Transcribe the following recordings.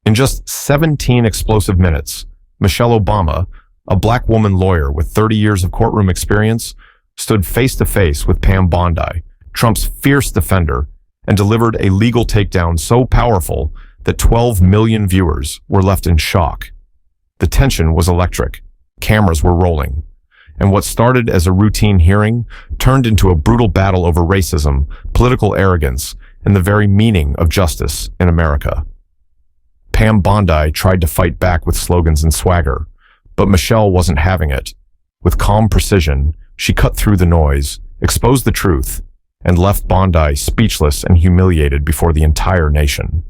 In just 17 explosive minutes, Michelle Obama, a black woman lawyer with 30 years of courtroom experience, stood face-to-face with Pam Bondi, Trump's fierce defender, and delivered a legal takedown so powerful that 12 million viewers were left in shock. The tension was electric. Cameras were rolling. And what started as a routine hearing turned into a brutal battle over racism, political arrogance, and the very meaning of justice in America. Pam Bondi tried to fight back with slogans and swagger, but Michelle wasn't having it. With calm precision, she cut through the noise, exposed the truth, and left Bondi speechless and humiliated before the entire nation.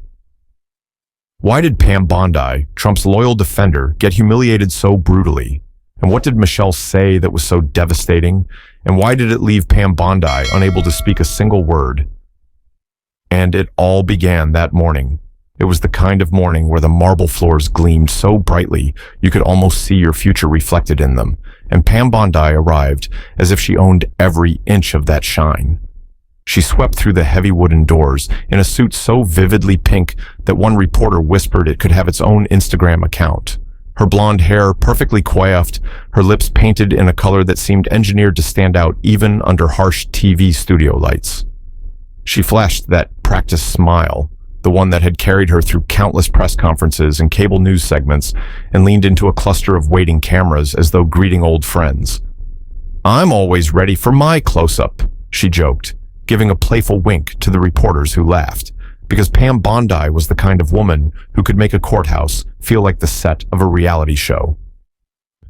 Why did Pam Bondi, Trump's loyal defender, get humiliated so brutally? And what did Michelle say that was so devastating? And why did it leave Pam Bondi unable to speak a single word? And it all began that morning. It was the kind of morning where the marble floors gleamed so brightly you could almost see your future reflected in them. And Pam Bondi arrived as if she owned every inch of that shine. She swept through the heavy wooden doors in a suit so vividly pink that one reporter whispered it could have its own Instagram account. Her blonde hair perfectly coiffed, her lips painted in a color that seemed engineered to stand out even under harsh TV studio lights. She flashed that practiced smile, the one that had carried her through countless press conferences and cable news segments, and leaned into a cluster of waiting cameras as though greeting old friends. "I'm always ready for my close-up," she joked, giving a playful wink to the reporters who laughed, because Pam Bondi was the kind of woman who could make a courthouse feel like the set of a reality show.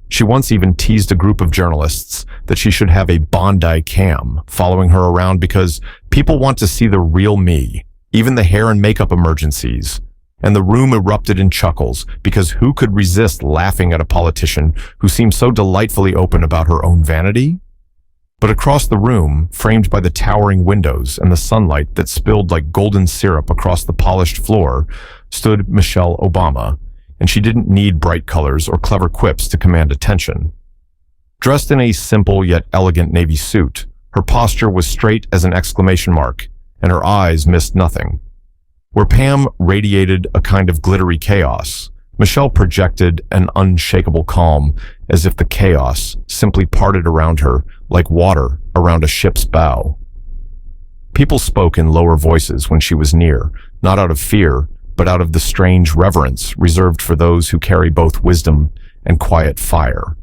She once even teased a group of journalists that she should have a Bondi cam following her around because people want to see the real me, even the hair and makeup emergencies. And the room erupted in chuckles because who could resist laughing at a politician who seemed so delightfully open about her own vanity? But across the room, framed by the towering windows and the sunlight that spilled like golden syrup across the polished floor, stood Michelle Obama, and she didn't need bright colors or clever quips to command attention. Dressed in a simple yet elegant navy suit, her posture was straight as an exclamation mark, and her eyes missed nothing. Where Pam radiated a kind of glittery chaos, Michelle projected an unshakable calm, as if the chaos simply parted around her like water around a ship's bow. People spoke in lower voices when she was near, not out of fear, but out of the strange reverence reserved for those who carry both wisdom and quiet fire.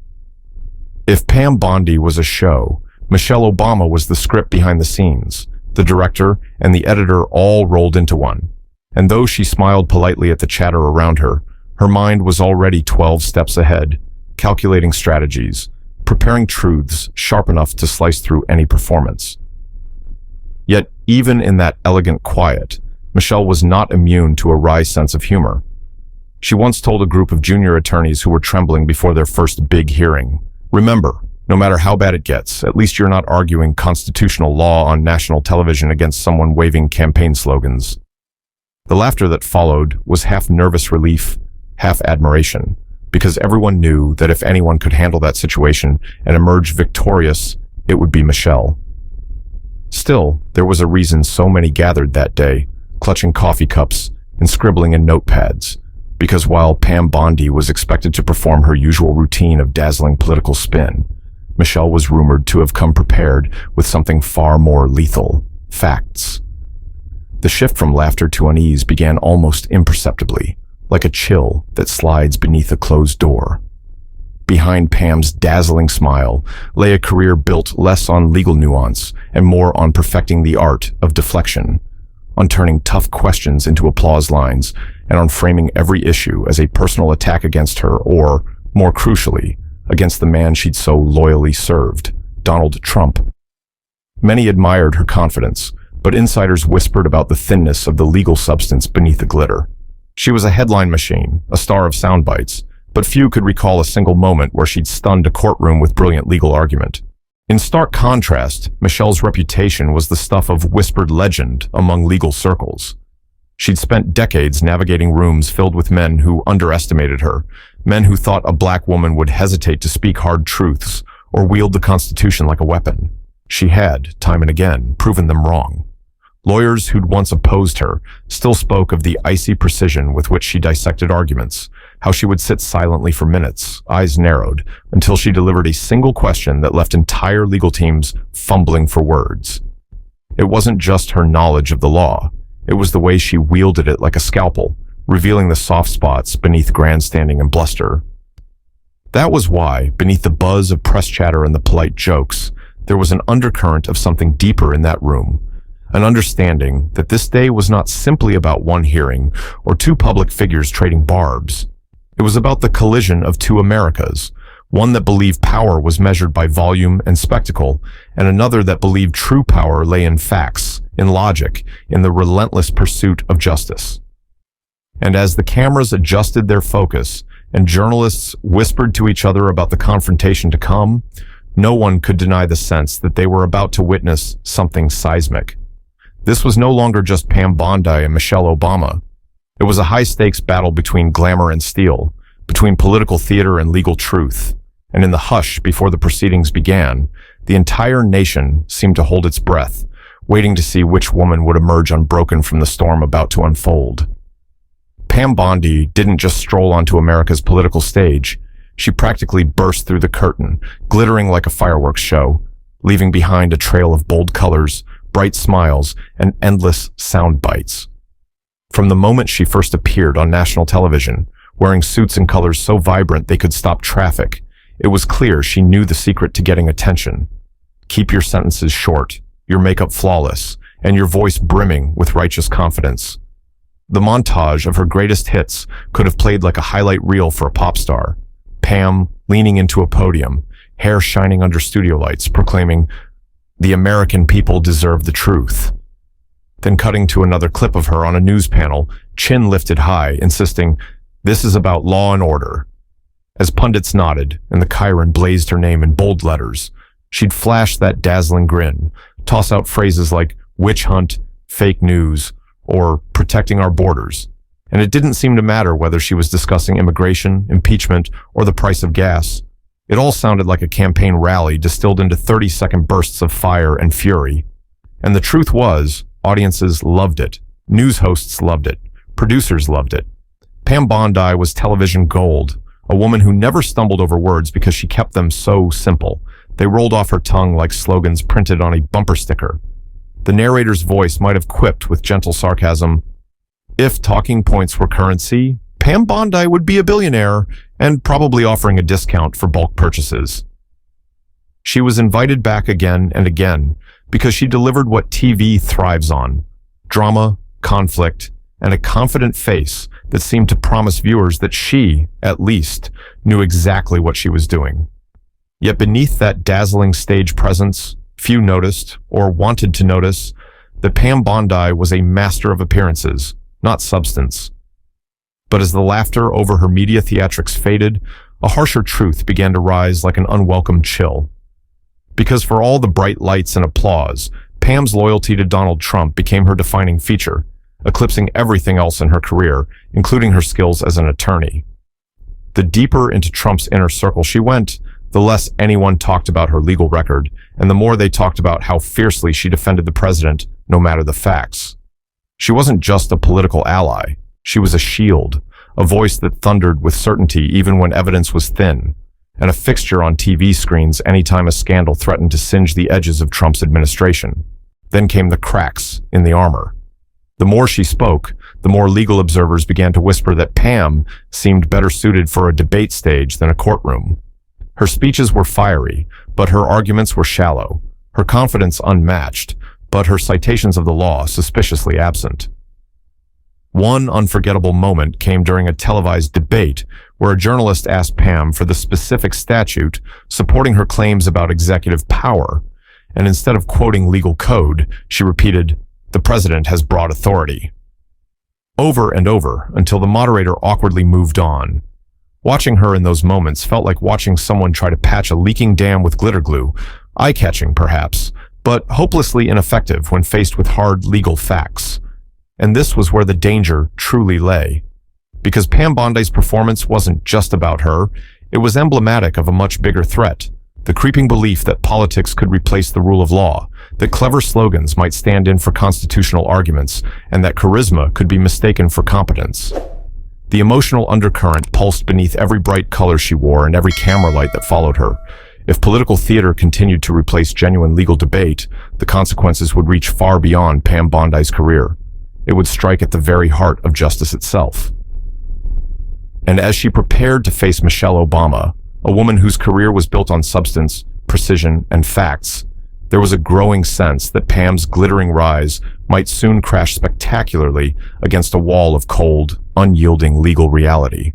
If Pam Bondi was a show, Michelle Obama was the script behind the scenes. The director and the editor all rolled into one. And though she smiled politely at the chatter around her, her mind was already 12 steps ahead, calculating strategies, preparing truths sharp enough to slice through any performance. Yet, even in that elegant quiet, Michelle was not immune to a wry sense of humor. She once told a group of junior attorneys who were trembling before their first big hearing, "Remember, no matter how bad it gets, at least you're not arguing constitutional law on national television against someone waving campaign slogans." The laughter that followed was half nervous relief, half admiration, because everyone knew that if anyone could handle that situation and emerge victorious, it would be Michelle. Still, there was a reason so many gathered that day, clutching coffee cups and scribbling in notepads, because while Pam Bondi was expected to perform her usual routine of dazzling political spin, Michelle was rumored to have come prepared with something far more lethal: facts. The shift from laughter to unease began almost imperceptibly, like a chill that slides beneath a closed door. Behind Pam's dazzling smile lay a career built less on legal nuance and more on perfecting the art of deflection, on turning tough questions into applause lines, and on framing every issue as a personal attack against her or, more crucially, against the man she'd so loyally served, Donald Trump. Many admired her confidence, but insiders whispered about the thinness of the legal substance beneath the glitter. She was a headline machine, a star of sound bites, but few could recall a single moment where she'd stunned a courtroom with brilliant legal argument. In stark contrast, Michelle's reputation was the stuff of whispered legend among legal circles. She'd spent decades navigating rooms filled with men who underestimated her, men who thought a black woman would hesitate to speak hard truths or wield the Constitution like a weapon. She had, time and again, proven them wrong. Lawyers who'd once opposed her still spoke of the icy precision with which she dissected arguments, how she would sit silently for minutes, eyes narrowed, until she delivered a single question that left entire legal teams fumbling for words. It wasn't just her knowledge of the law. It was the way she wielded it like a scalpel, revealing the soft spots beneath grandstanding and bluster. That was why, beneath the buzz of press chatter and the polite jokes, there was an undercurrent of something deeper in that room, an understanding that this day was not simply about one hearing or two public figures trading barbs. It was about the collision of two Americas, one that believed power was measured by volume and spectacle, and another that believed true power lay in facts, in logic, in the relentless pursuit of justice. And as the cameras adjusted their focus and journalists whispered to each other about the confrontation to come, no one could deny the sense that they were about to witness something seismic. This was no longer just Pam Bondi and Michelle Obama. It was a high-stakes battle between glamour and steel, between political theater and legal truth. And in the hush before the proceedings began, the entire nation seemed to hold its breath, waiting to see which woman would emerge unbroken from the storm about to unfold. Pam Bondi didn't just stroll onto America's political stage. She practically burst through the curtain, glittering like a fireworks show, leaving behind a trail of bold colors, bright smiles, and endless sound bites. From the moment she first appeared on national television, wearing suits and colors so vibrant they could stop traffic, it was clear she knew the secret to getting attention. Keep your sentences short, your makeup flawless, and your voice brimming with righteous confidence. The montage of her greatest hits could have played like a highlight reel for a pop star. Pam leaning into a podium, hair shining under studio lights, proclaiming, "The American people deserve the truth." Then cutting to another clip of her on a news panel, chin lifted high, insisting, "This is about law and order." As pundits nodded and the Chiron blazed her name in bold letters, she'd flash that dazzling grin, toss out phrases like witch hunt, fake news, or protecting our borders. And it didn't seem to matter whether she was discussing immigration, impeachment, or the price of gas. It all sounded like a campaign rally distilled into 30-second bursts of fire and fury. And the truth was, audiences loved it. News hosts loved it. Producers loved it. Pam Bondi was television gold, a woman who never stumbled over words because she kept them so simple. They rolled off her tongue like slogans printed on a bumper sticker. The narrator's voice might have quipped with gentle sarcasm, "If talking points were currency, Pam Bondi would be a billionaire and probably offering a discount for bulk purchases." She was invited back again and again because she delivered what TV thrives on: drama, conflict, and a confident face that seemed to promise viewers that she, at least, knew exactly what she was doing. Yet beneath that dazzling stage presence, few noticed, or wanted to notice, that Pam Bondi was a master of appearances, not substance. But as the laughter over her media theatrics faded, a harsher truth began to rise like an unwelcome chill. Because for all the bright lights and applause, Pam's loyalty to Donald Trump became her defining feature, eclipsing everything else in her career, including her skills as an attorney. The deeper into Trump's inner circle she went, the less anyone talked about her legal record, and the more they talked about how fiercely she defended the president, no matter the facts. She wasn't just a political ally. She was a shield, a voice that thundered with certainty even when evidence was thin, and a fixture on TV screens anytime a scandal threatened to singe the edges of Trump's administration. Then came the cracks in the armor. The more she spoke, the more legal observers began to whisper that Pam seemed better suited for a debate stage than a courtroom. Her speeches were fiery, but her arguments were shallow, her confidence unmatched, but her citations of the law suspiciously absent. One unforgettable moment came during a televised debate where a journalist asked Pam for the specific statute supporting her claims about executive power, and instead of quoting legal code, she repeated, "The president has broad authority," over and over until the moderator awkwardly moved on. Watching her in those moments felt like watching someone try to patch a leaking dam with glitter glue, eye-catching perhaps, but hopelessly ineffective when faced with hard legal facts. And this was where the danger truly lay. Because Pam Bondi's performance wasn't just about her, it was emblematic of a much bigger threat, the creeping belief that politics could replace the rule of law, that clever slogans might stand in for constitutional arguments, and that charisma could be mistaken for competence. The emotional undercurrent pulsed beneath every bright color she wore and every camera light that followed her. If political theater continued to replace genuine legal debate, the consequences would reach far beyond Pam Bondi's career. It would strike at the very heart of justice itself. And as she prepared to face Michelle Obama, a woman whose career was built on substance, precision, and facts, there was a growing sense that Pam's glittering rise might soon crash spectacularly against a wall of cold, unyielding legal reality.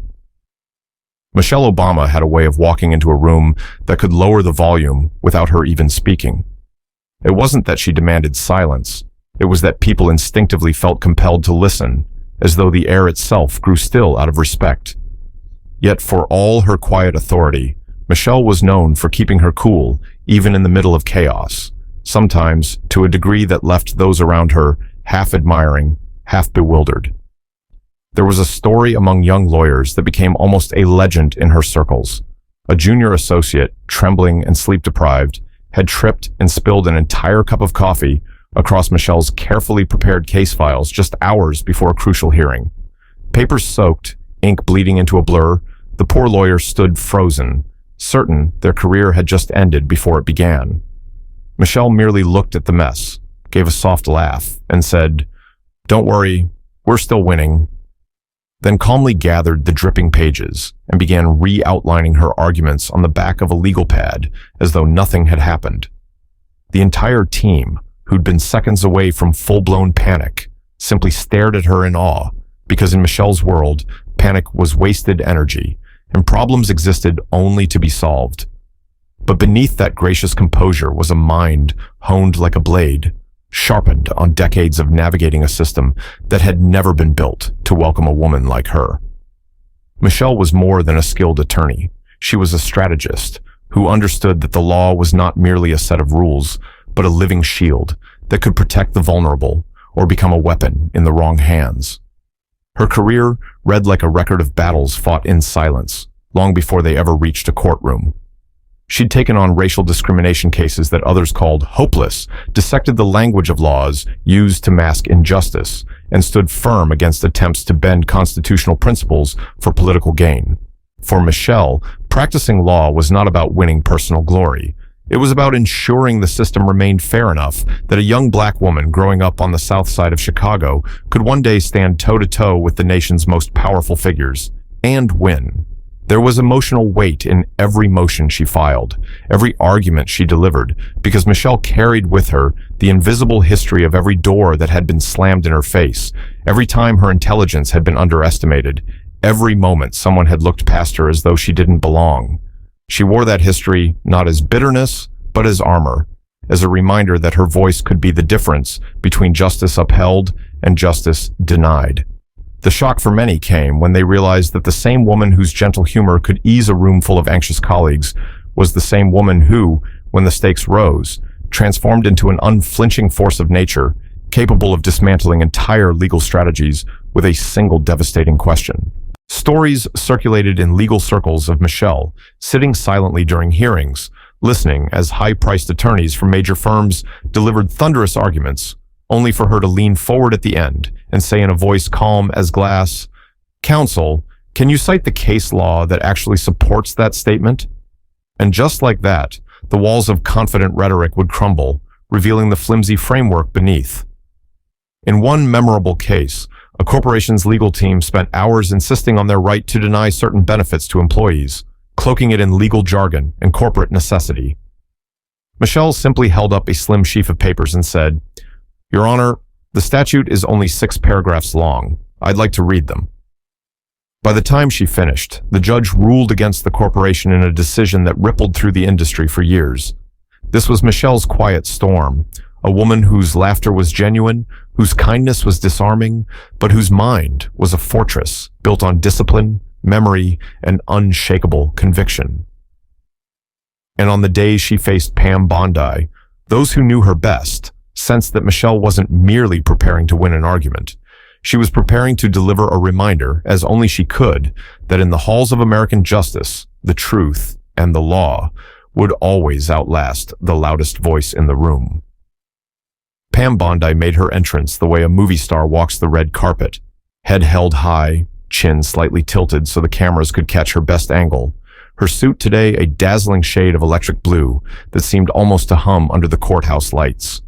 Michelle Obama had a way of walking into a room that could lower the volume without her even speaking. It wasn't that she demanded silence. It was that people instinctively felt compelled to listen, as though the air itself grew still out of respect. Yet for all her quiet authority, Michelle was known for keeping her cool, even in the middle of chaos, sometimes to a degree that left those around her half admiring, half bewildered. There was a story among young lawyers that became almost a legend in her circles. A junior associate, trembling and sleep-deprived, had tripped and spilled an entire cup of coffee across Michelle's carefully prepared case files just hours before a crucial hearing. Papers soaked, ink bleeding into a blur, the poor lawyer stood frozen, certain their career had just ended before it began. Michelle merely looked at the mess, gave a soft laugh, and said, "Don't worry, we're still winning," then calmly gathered the dripping pages and began re-outlining her arguments on the back of a legal pad as though nothing had happened. The entire team, who'd been seconds away from full-blown panic, simply stared at her in awe, because in Michelle's world, panic was wasted energy, and problems existed only to be solved. But beneath that gracious composure was a mind honed like a blade, sharpened on decades of navigating a system that had never been built to welcome a woman like her. Michelle was more than a skilled attorney. She was a strategist who understood that the law was not merely a set of rules, but a living shield that could protect the vulnerable or become a weapon in the wrong hands. Her career read like a record of battles fought in silence, long before they ever reached a courtroom. She'd taken on racial discrimination cases that others called hopeless, dissected the language of laws used to mask injustice, and stood firm against attempts to bend constitutional principles for political gain. For Michelle, practicing law was not about winning personal glory. It was about ensuring the system remained fair enough that a young black woman growing up on the south side of Chicago could one day stand toe-to-toe with the nation's most powerful figures, and win. There was emotional weight in every motion she filed, every argument she delivered, because Michelle carried with her the invisible history of every door that had been slammed in her face, every time her intelligence had been underestimated, every moment someone had looked past her as though she didn't belong. She wore that history not as bitterness, but as armor, as a reminder that her voice could be the difference between justice upheld and justice denied. The shock for many came when they realized that the same woman whose gentle humor could ease a room full of anxious colleagues was the same woman who, when the stakes rose, transformed into an unflinching force of nature, capable of dismantling entire legal strategies with a single devastating question. Stories circulated in legal circles of Michelle, sitting silently during hearings, listening as high-priced attorneys from major firms delivered thunderous arguments, only for her to lean forward at the end and say in a voice calm as glass, "Counsel, can you cite the case law that actually supports that statement?" And just like that, the walls of confident rhetoric would crumble, revealing the flimsy framework beneath. In one memorable case, a corporation's legal team spent hours insisting on their right to deny certain benefits to employees, cloaking it in legal jargon and corporate necessity. Michelle simply held up a slim sheaf of papers and said, "Your Honor, the statute is only 6 paragraphs long. I'd like to read them." By the time she finished, the judge ruled against the corporation in a decision that rippled through the industry for years. This was Michelle's quiet storm, a woman whose laughter was genuine, whose kindness was disarming, but whose mind was a fortress built on discipline, memory, and unshakable conviction. And on the day she faced Pam Bondi, those who knew her best sensed that Michelle wasn't merely preparing to win an argument. She was preparing to deliver a reminder, as only she could, that in the halls of American justice, the truth and the law would always outlast the loudest voice in the room. Pam Bondi made her entrance the way a movie star walks the red carpet, head held high, chin slightly tilted so the cameras could catch her best angle. Her suit today a dazzling shade of electric blue that seemed almost to hum under the courthouse lights.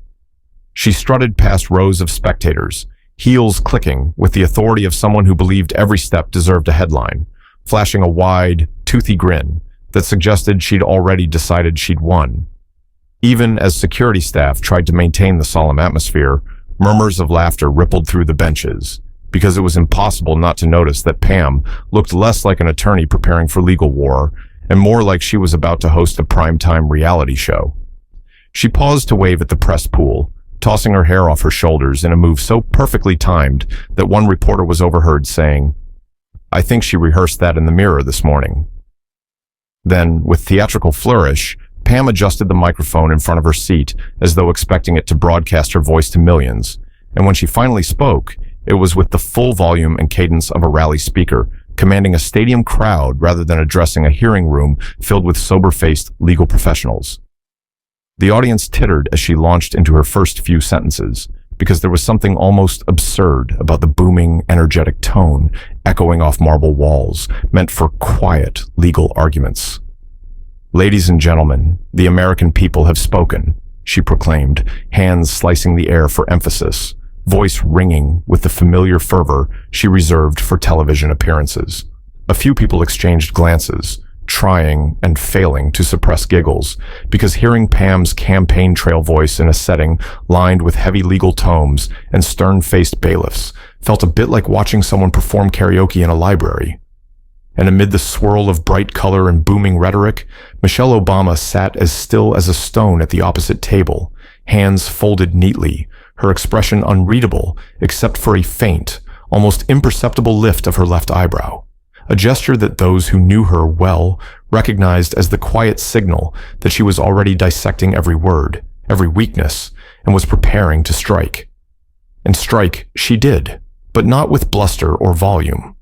She strutted past rows of spectators, heels clicking with the authority of someone who believed every step deserved a headline, flashing a wide, toothy grin that suggested she'd already decided she'd won. Even as security staff tried to maintain the solemn atmosphere, murmurs of laughter rippled through the benches, because it was impossible not to notice that Pam looked less like an attorney preparing for legal war and more like she was about to host a primetime reality show. She paused to wave at the press pool, tossing her hair off her shoulders in a move so perfectly timed that one reporter was overheard saying, "I think she rehearsed that in the mirror this morning." Then, with theatrical flourish, Pam adjusted the microphone in front of her seat as though expecting it to broadcast her voice to millions, and when she finally spoke, it was with the full volume and cadence of a rally speaker, commanding a stadium crowd rather than addressing a hearing room filled with sober-faced legal professionals. The audience tittered as she launched into her first few sentences, because there was something almost absurd about the booming, energetic tone echoing off marble walls, meant for quiet legal arguments. "Ladies and gentlemen, the American people have spoken," she proclaimed, hands slicing the air for emphasis, voice ringing with the familiar fervor she reserved for television appearances. A few people exchanged glances, trying and failing to suppress giggles, because hearing Pam's campaign trail voice in a setting lined with heavy legal tomes and stern-faced bailiffs felt a bit like watching someone perform karaoke in a library. And amid the swirl of bright color and booming rhetoric, Michelle Obama sat as still as a stone at the opposite table, hands folded neatly, her expression unreadable except for a faint, almost imperceptible lift of her left eyebrow, a gesture that those who knew her well recognized as the quiet signal that she was already dissecting every word, every weakness, and was preparing to strike. And strike she did, but not with bluster or volume.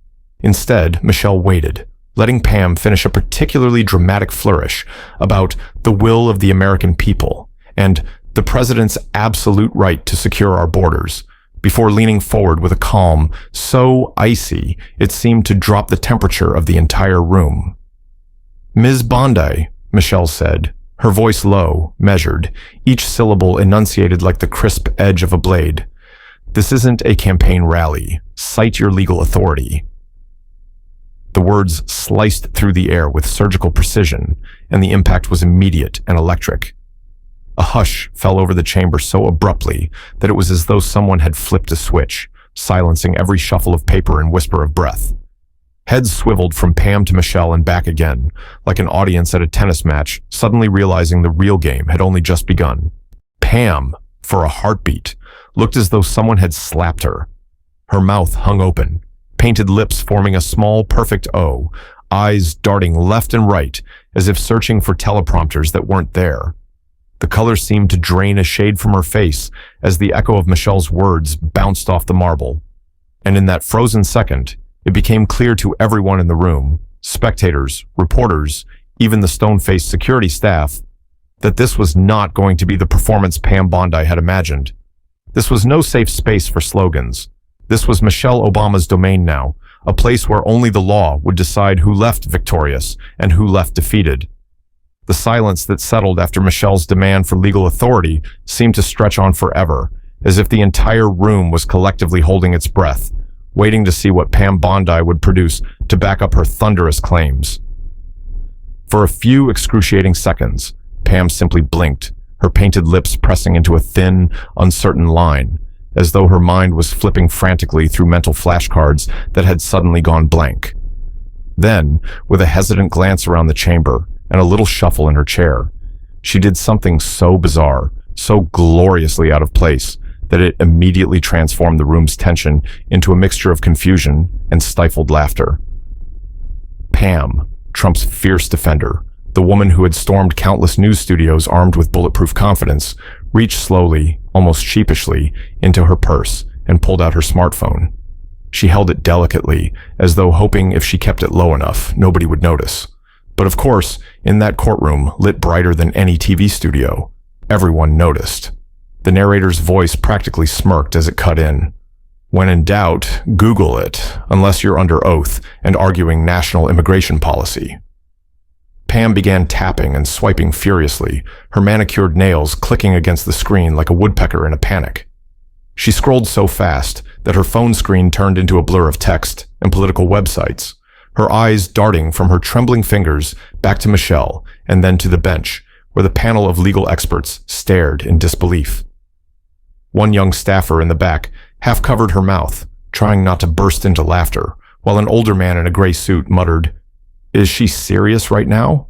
Instead, Michelle waited, letting Pam finish a particularly dramatic flourish about the will of the American people and the president's absolute right to secure our borders, before leaning forward with a calm so icy it seemed to drop the temperature of the entire room. "Ms. Bondi," Michelle said, her voice low, measured, each syllable enunciated like the crisp edge of a blade. "This isn't a campaign rally. Cite your legal authority." The words sliced through the air with surgical precision, and the impact was immediate and electric. A hush fell over the chamber so abruptly that it was as though someone had flipped a switch, silencing every shuffle of paper and whisper of breath. Heads swiveled from Pam to Michelle and back again, like an audience at a tennis match, suddenly realizing the real game had only just begun. Pam, for a heartbeat, looked as though someone had slapped her. Her mouth hung open, painted lips forming a small, perfect O, eyes darting left and right as if searching for teleprompters that weren't there. The color seemed to drain a shade from her face as the echo of Michelle's words bounced off the marble. And in that frozen second, it became clear to everyone in the room, spectators, reporters, even the stone-faced security staff, that this was not going to be the performance Pam Bondi had imagined. This was no safe space for slogans. This was Michelle Obama's domain now, a place where only the law would decide who left victorious and who left defeated. The silence that settled after Michelle's demand for legal authority seemed to stretch on forever, as if the entire room was collectively holding its breath, waiting to see what Pam Bondi would produce to back up her thunderous claims. For a few excruciating seconds, Pam simply blinked, her painted lips pressing into a thin, uncertain line, as though her mind was flipping frantically through mental flashcards that had suddenly gone blank. Then, with a hesitant glance around the chamber and a little shuffle in her chair, she did something so bizarre, so gloriously out of place, that it immediately transformed the room's tension into a mixture of confusion and stifled laughter. Pam, Trump's fierce defender, the woman who had stormed countless news studios armed with bulletproof confidence, reached slowly, almost sheepishly, into her purse and pulled out her smartphone. She held it delicately, as though hoping if she kept it low enough, nobody would notice. But of course, in that courtroom, lit brighter than any TV studio, everyone noticed. The narrator's voice practically smirked as it cut in. When in doubt, Google it, unless you're under oath and arguing national immigration policy. Pam began tapping and swiping furiously, her manicured nails clicking against the screen like a woodpecker in a panic. She scrolled so fast that her phone screen turned into a blur of text and political websites, her eyes darting from her trembling fingers back to Michelle and then to the bench, where the panel of legal experts stared in disbelief. One young staffer in the back half covered her mouth, trying not to burst into laughter, while an older man in a gray suit muttered, "Is she serious right now?"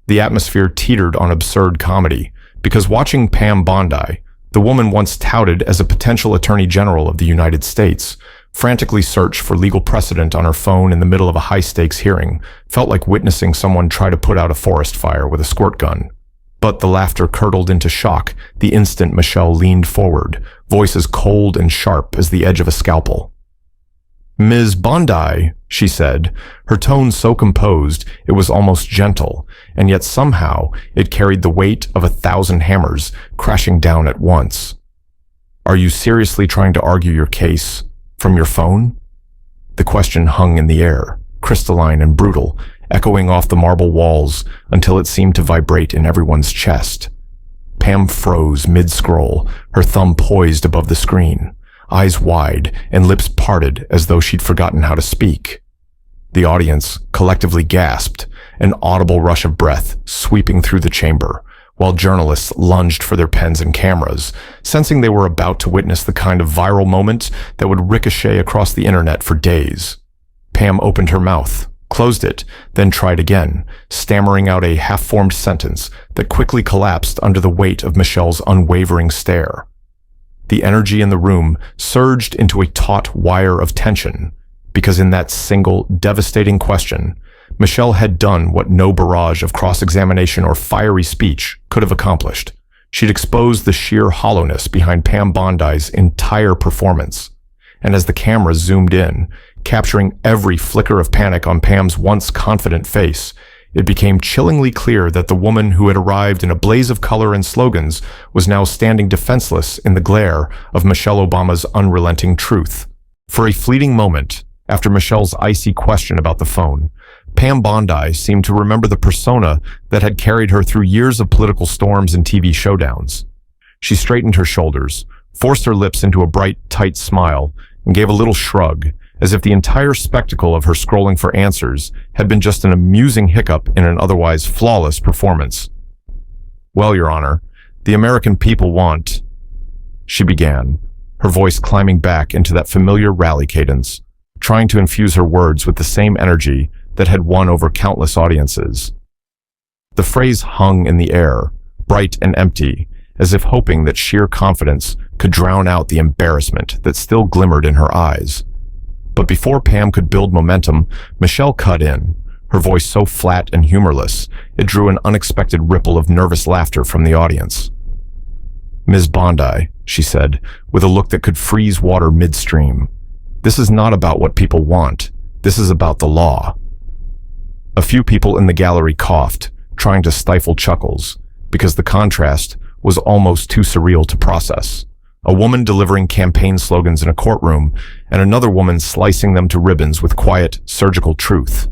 The atmosphere teetered on absurd comedy, because watching Pam Bondi, the woman once touted as a potential Attorney General of the United States, frantically search for legal precedent on her phone in the middle of a high-stakes hearing felt like witnessing someone try to put out a forest fire with a squirt gun. But the laughter curdled into shock the instant Michelle leaned forward, voice as cold and sharp as the edge of a scalpel. "Ms. Bondi," she said, her tone so composed it was almost gentle, and yet somehow it carried the weight of 1,000 hammers crashing down at once. "Are you seriously trying to argue your case from your phone?" The question hung in the air, crystalline and brutal, echoing off the marble walls until it seemed to vibrate in everyone's chest. Pam froze mid-scroll, her thumb poised above the screen, eyes wide and lips parted as though she'd forgotten how to speak. The audience collectively gasped, an audible rush of breath sweeping through the chamber, while journalists lunged for their pens and cameras, sensing they were about to witness the kind of viral moment that would ricochet across the internet for days. Pam opened her mouth, closed it, then tried again, stammering out a half-formed sentence that quickly collapsed under the weight of Michelle's unwavering stare. The energy in the room surged into a taut wire of tension, because in that single, devastating question, Michelle had done what no barrage of cross-examination or fiery speech could have accomplished. She'd exposed the sheer hollowness behind Pam Bondi's entire performance. And as the camera zoomed in, capturing every flicker of panic on Pam's once confident face, it became chillingly clear that the woman who had arrived in a blaze of color and slogans was now standing defenseless in the glare of Michelle Obama's unrelenting truth. For a fleeting moment, after Michelle's icy question about the phone, Pam Bondi seemed to remember the persona that had carried her through years of political storms and TV showdowns. She straightened her shoulders, forced her lips into a bright, tight smile, and gave a little shrug, as if the entire spectacle of her scrolling for answers had been just an amusing hiccup in an otherwise flawless performance. "Well, Your Honor, the American people want," she began, her voice climbing back into that familiar rally cadence, trying to infuse her words with the same energy that had won over countless audiences. The phrase hung in the air, bright and empty, as if hoping that sheer confidence could drown out the embarrassment that still glimmered in her eyes. But before Pam could build momentum, Michelle cut in, her voice so flat and humorless, it drew an unexpected ripple of nervous laughter from the audience. "Ms. Bondi," she said, with a look that could freeze water midstream, "this is not about what people want. This is about the law." A few people in the gallery coughed, trying to stifle chuckles, because the contrast was almost too surreal to process. A woman delivering campaign slogans in a courtroom, and another woman slicing them to ribbons with quiet, surgical truth.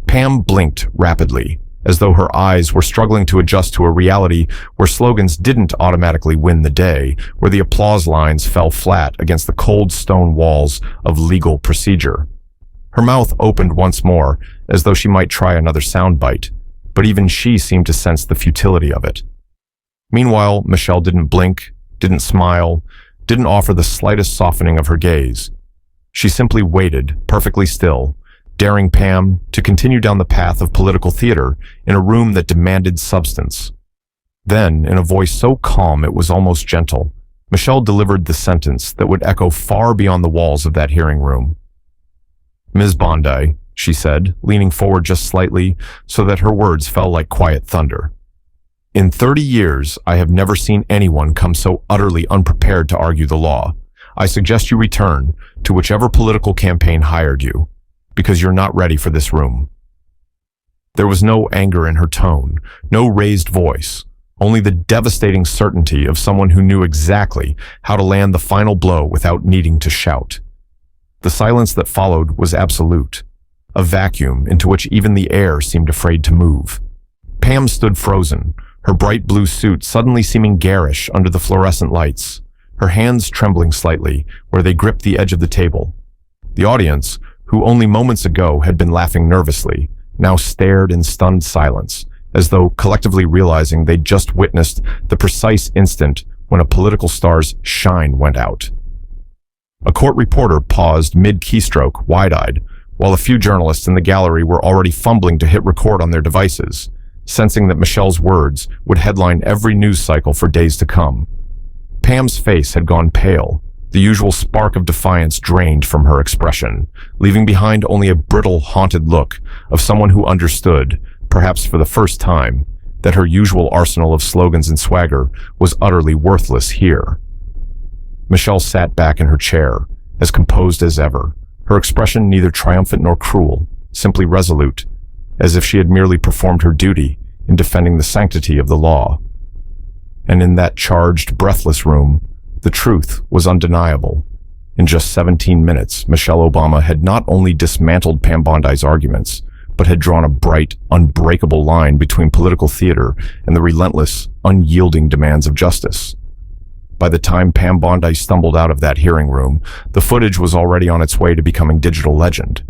Pam blinked rapidly, as though her eyes were struggling to adjust to a reality where slogans didn't automatically win the day, where the applause lines fell flat against the cold stone walls of legal procedure. Her mouth opened once more, as though she might try another soundbite, but even she seemed to sense the futility of it. Meanwhile, Michelle didn't blink, didn't smile, didn't offer the slightest softening of her gaze. She simply waited, perfectly still, daring Pam to continue down the path of political theater in a room that demanded substance. Then, in a voice so calm it was almost gentle, Michelle delivered the sentence that would echo far beyond the walls of that hearing room. "Ms. Bondi," she said, leaning forward just slightly so that her words fell like quiet thunder. "In 30 years, I have never seen anyone come so utterly unprepared to argue the law. I suggest you return to whichever political campaign hired you, because you're not ready for this room." There was no anger in her tone, no raised voice, only the devastating certainty of someone who knew exactly how to land the final blow without needing to shout. The silence that followed was absolute, a vacuum into which even the air seemed afraid to move. Pam stood frozen, her bright blue suit suddenly seeming garish under the fluorescent lights, her hands trembling slightly where they gripped the edge of the table. The audience, who only moments ago had been laughing nervously, now stared in stunned silence, as though collectively realizing they'd just witnessed the precise instant when a political star's shine went out. A court reporter paused mid-keystroke, wide-eyed, while a few journalists in the gallery were already fumbling to hit record on their devices, sensing that Michelle's words would headline every news cycle for days to come. Pam's face had gone pale, the usual spark of defiance drained from her expression, leaving behind only a brittle, haunted look of someone who understood, perhaps for the first time, that her usual arsenal of slogans and swagger was utterly worthless here. Michelle sat back in her chair, as composed as ever, her expression neither triumphant nor cruel, simply resolute, as if she had merely performed her duty in defending the sanctity of the law. And in that charged, breathless room, the truth was undeniable. In just 17 minutes, Michelle Obama had not only dismantled Pam Bondi's arguments, but had drawn a bright, unbreakable line between political theater and the relentless, unyielding demands of justice. By the time Pam Bondi stumbled out of that hearing room, the footage was already on its way to becoming digital legend.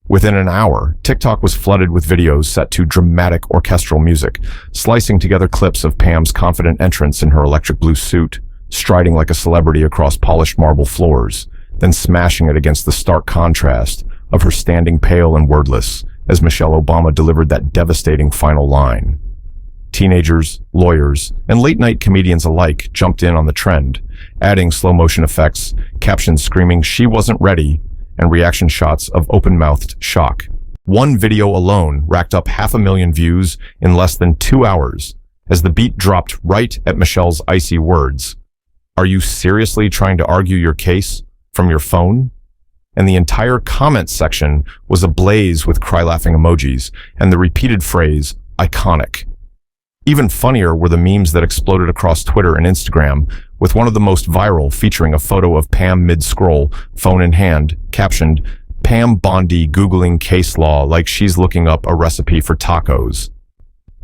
Within an hour, TikTok was flooded with videos set to dramatic orchestral music, slicing together clips of Pam's confident entrance in her electric blue suit, striding like a celebrity across polished marble floors, then smashing it against the stark contrast of her standing pale and wordless as Michelle Obama delivered that devastating final line. Teenagers, lawyers, and late-night comedians alike jumped in on the trend, adding slow-motion effects, captions screaming "she wasn't ready," and reaction shots of open-mouthed shock. One video alone racked up 500,000 views in less than 2 hours, as the beat dropped right at Michelle's icy words. "Are you seriously trying to argue your case from your phone?" And the entire comment section was ablaze with cry-laughing emojis and the repeated phrase, "iconic." Even funnier were the memes that exploded across Twitter and Instagram, with one of the most viral featuring a photo of Pam mid-scroll, phone in hand, captioned, "Pam Bondi Googling case law like she's looking up a recipe for tacos."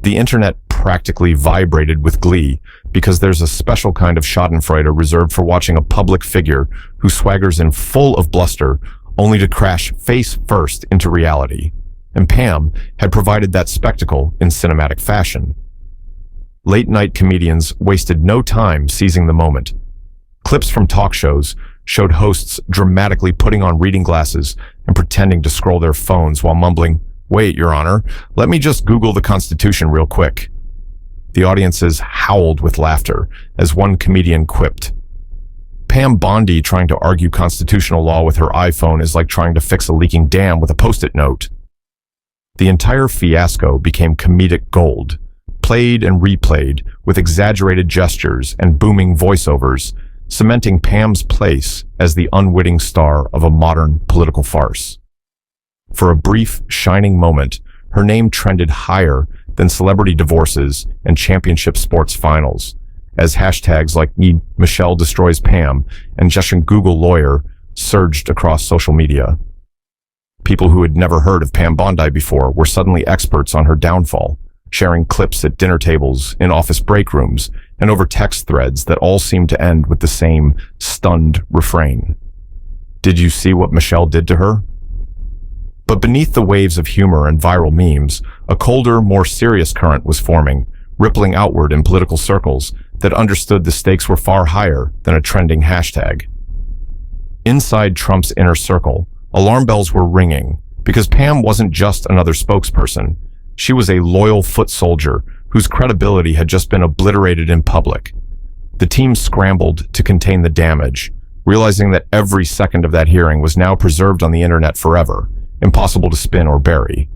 The internet practically vibrated with glee, because there's a special kind of schadenfreude reserved for watching a public figure who swaggers in full of bluster, only to crash face first into reality. And Pam had provided that spectacle in cinematic fashion. Late-night comedians wasted no time seizing the moment. Clips from talk shows showed hosts dramatically putting on reading glasses and pretending to scroll their phones while mumbling, "Wait, Your Honor, let me just Google the Constitution real quick." The audiences howled with laughter as one comedian quipped, "Pam Bondi trying to argue constitutional law with her iPhone is like trying to fix a leaking dam with a Post-it note." The entire fiasco became comedic gold, played and replayed with exaggerated gestures and booming voiceovers, cementing Pam's place as the unwitting star of a modern political farce. For a brief, shining moment, her name trended higher than celebrity divorces and championship sports finals, as hashtags like Michelle Destroys Pam and Justin Google Lawyer surged across social media. People who had never heard of Pam Bondi before were suddenly experts on her downfall, sharing clips at dinner tables, in office break rooms, and over text threads that all seemed to end with the same stunned refrain. "Did you see what Michelle did to her?" But beneath the waves of humor and viral memes, a colder, more serious current was forming, rippling outward in political circles that understood the stakes were far higher than a trending hashtag. Inside Trump's inner circle, alarm bells were ringing, because Pam wasn't just another spokesperson. She was a loyal foot soldier whose credibility had just been obliterated in public. The team scrambled to contain the damage, realizing that every second of that hearing was now preserved on the internet forever, impossible to spin or bury.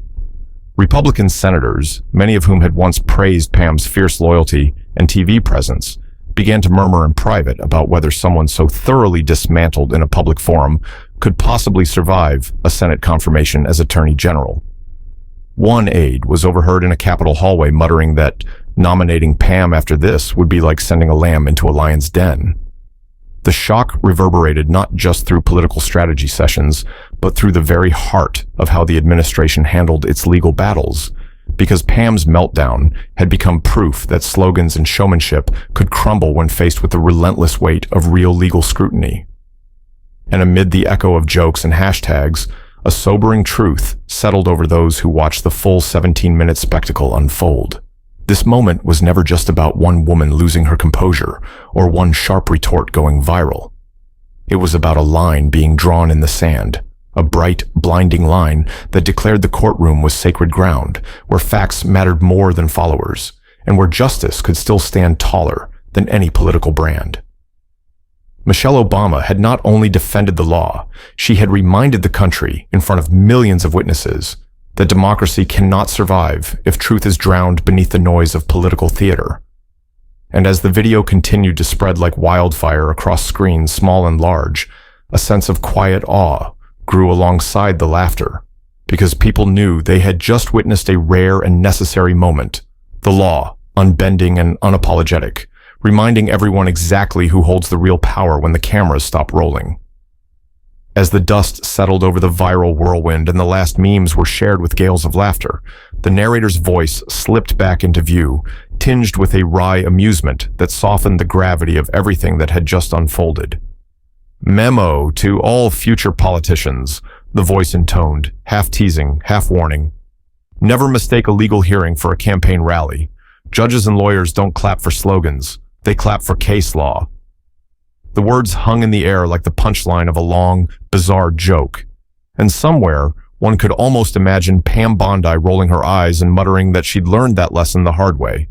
Republican senators, many of whom had once praised Pam's fierce loyalty and TV presence, began to murmur in private about whether someone so thoroughly dismantled in a public forum could possibly survive a Senate confirmation as Attorney General. One aide was overheard in a Capitol hallway muttering that Nominating Pam after this would be like sending a lamb into a lion's den. The shock reverberated not just through political strategy sessions, but through the very heart of how the administration handled its legal battles, because Pam's meltdown had become proof that slogans and showmanship could crumble when faced with the relentless weight of real legal scrutiny. And amid the echo of jokes and hashtags, a sobering truth settled over those who watched the full 17-minute spectacle unfold. This moment was never just about one woman losing her composure or one sharp retort going viral. It was about a line being drawn in the sand, a bright, blinding line that declared the courtroom was sacred ground, where facts mattered more than followers, and where justice could still stand taller than any political brand. Michelle Obama had not only defended the law, she had reminded the country in front of millions of witnesses that democracy cannot survive if truth is drowned beneath the noise of political theater. And as the video continued to spread like wildfire across screens small and large, a sense of quiet awe grew alongside the laughter, because people knew they had just witnessed a rare and necessary moment, the law, unbending and unapologetic, reminding everyone exactly who holds the real power when the cameras stop rolling. As the dust settled over the viral whirlwind and the last memes were shared with gales of laughter, the narrator's voice slipped back into view, tinged with a wry amusement that softened the gravity of everything that had just unfolded. "Memo to all future politicians," the voice intoned, half teasing, half warning. "Never mistake a legal hearing for a campaign rally. Judges and lawyers don't clap for slogans. They clap for case law." The words hung in the air like the punchline of a long, bizarre joke. And somewhere, one could almost imagine Pam Bondi rolling her eyes and muttering that she'd learned that lesson the hard way.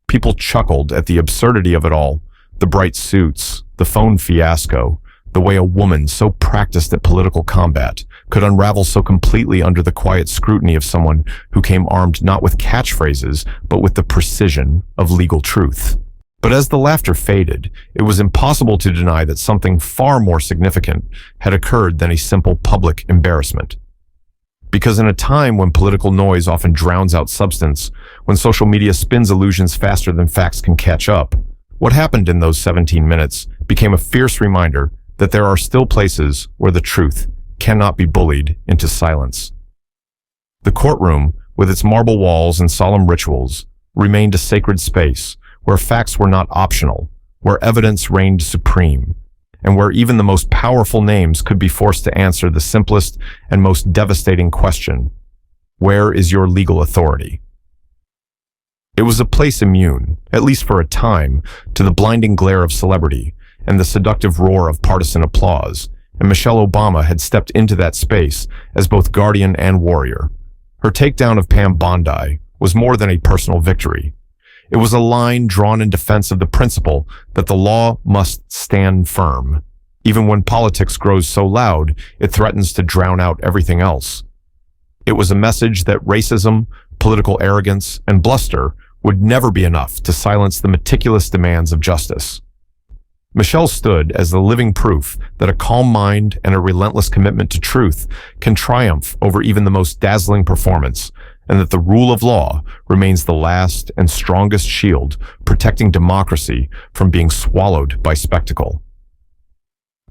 People chuckled at the absurdity of it all, the bright suits, the phone fiasco, the way a woman so practiced at political combat could unravel so completely under the quiet scrutiny of someone who came armed not with catchphrases, but with the precision of legal truth. But as the laughter faded, it was impossible to deny that something far more significant had occurred than a simple public embarrassment. Because in a time when political noise often drowns out substance, when social media spins illusions faster than facts can catch up, what happened in those 17 minutes became a fierce reminder that there are still places where the truth cannot be bullied into silence. The courtroom, with its marble walls and solemn rituals, remained a sacred space where facts were not optional, where evidence reigned supreme, and where even the most powerful names could be forced to answer the simplest and most devastating question: where is your legal authority? It was a place immune, at least for a time, to the blinding glare of celebrity and the seductive roar of partisan applause, and Michelle Obama had stepped into that space as both guardian and warrior. Her takedown of Pam Bondi was more than a personal victory. It was a line drawn in defense of the principle that the law must stand firm. Even when politics grows so loud, it threatens to drown out everything else. It was a message that racism, political arrogance, and bluster would never be enough to silence the meticulous demands of justice. Michelle stood as the living proof that a calm mind and a relentless commitment to truth can triumph over even the most dazzling performance, and that the rule of law remains the last and strongest shield protecting democracy from being swallowed by spectacle.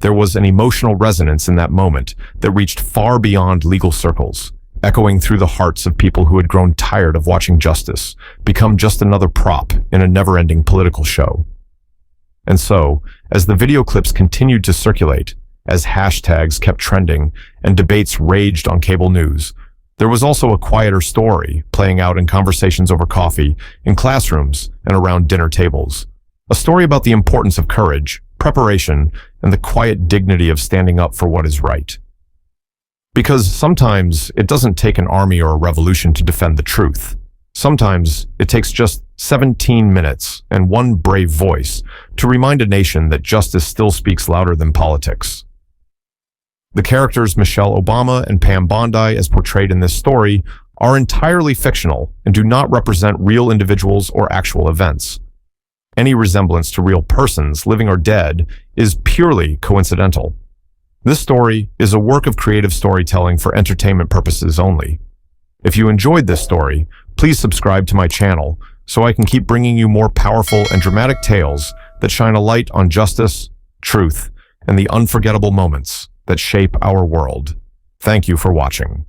There was an emotional resonance in that moment that reached far beyond legal circles, echoing through the hearts of people who had grown tired of watching justice become just another prop in a never-ending political show. And so, as the video clips continued to circulate, as hashtags kept trending and debates raged on cable news, there was also a quieter story playing out in conversations over coffee, in classrooms, and around dinner tables. A story about the importance of courage, preparation, and the quiet dignity of standing up for what is right. Because sometimes it doesn't take an army or a revolution to defend the truth. Sometimes it takes just 17 minutes and one brave voice to remind a nation that justice still speaks louder than politics. The characters Michelle Obama and Pam Bondi, as portrayed in this story, are entirely fictional and do not represent real individuals or actual events. Any resemblance to real persons, living or dead, is purely coincidental. This story is a work of creative storytelling for entertainment purposes only. If you enjoyed this story, please subscribe to my channel, so I can keep bringing you more powerful and dramatic tales that shine a light on justice, truth, and the unforgettable moments that shape our world. Thank you for watching.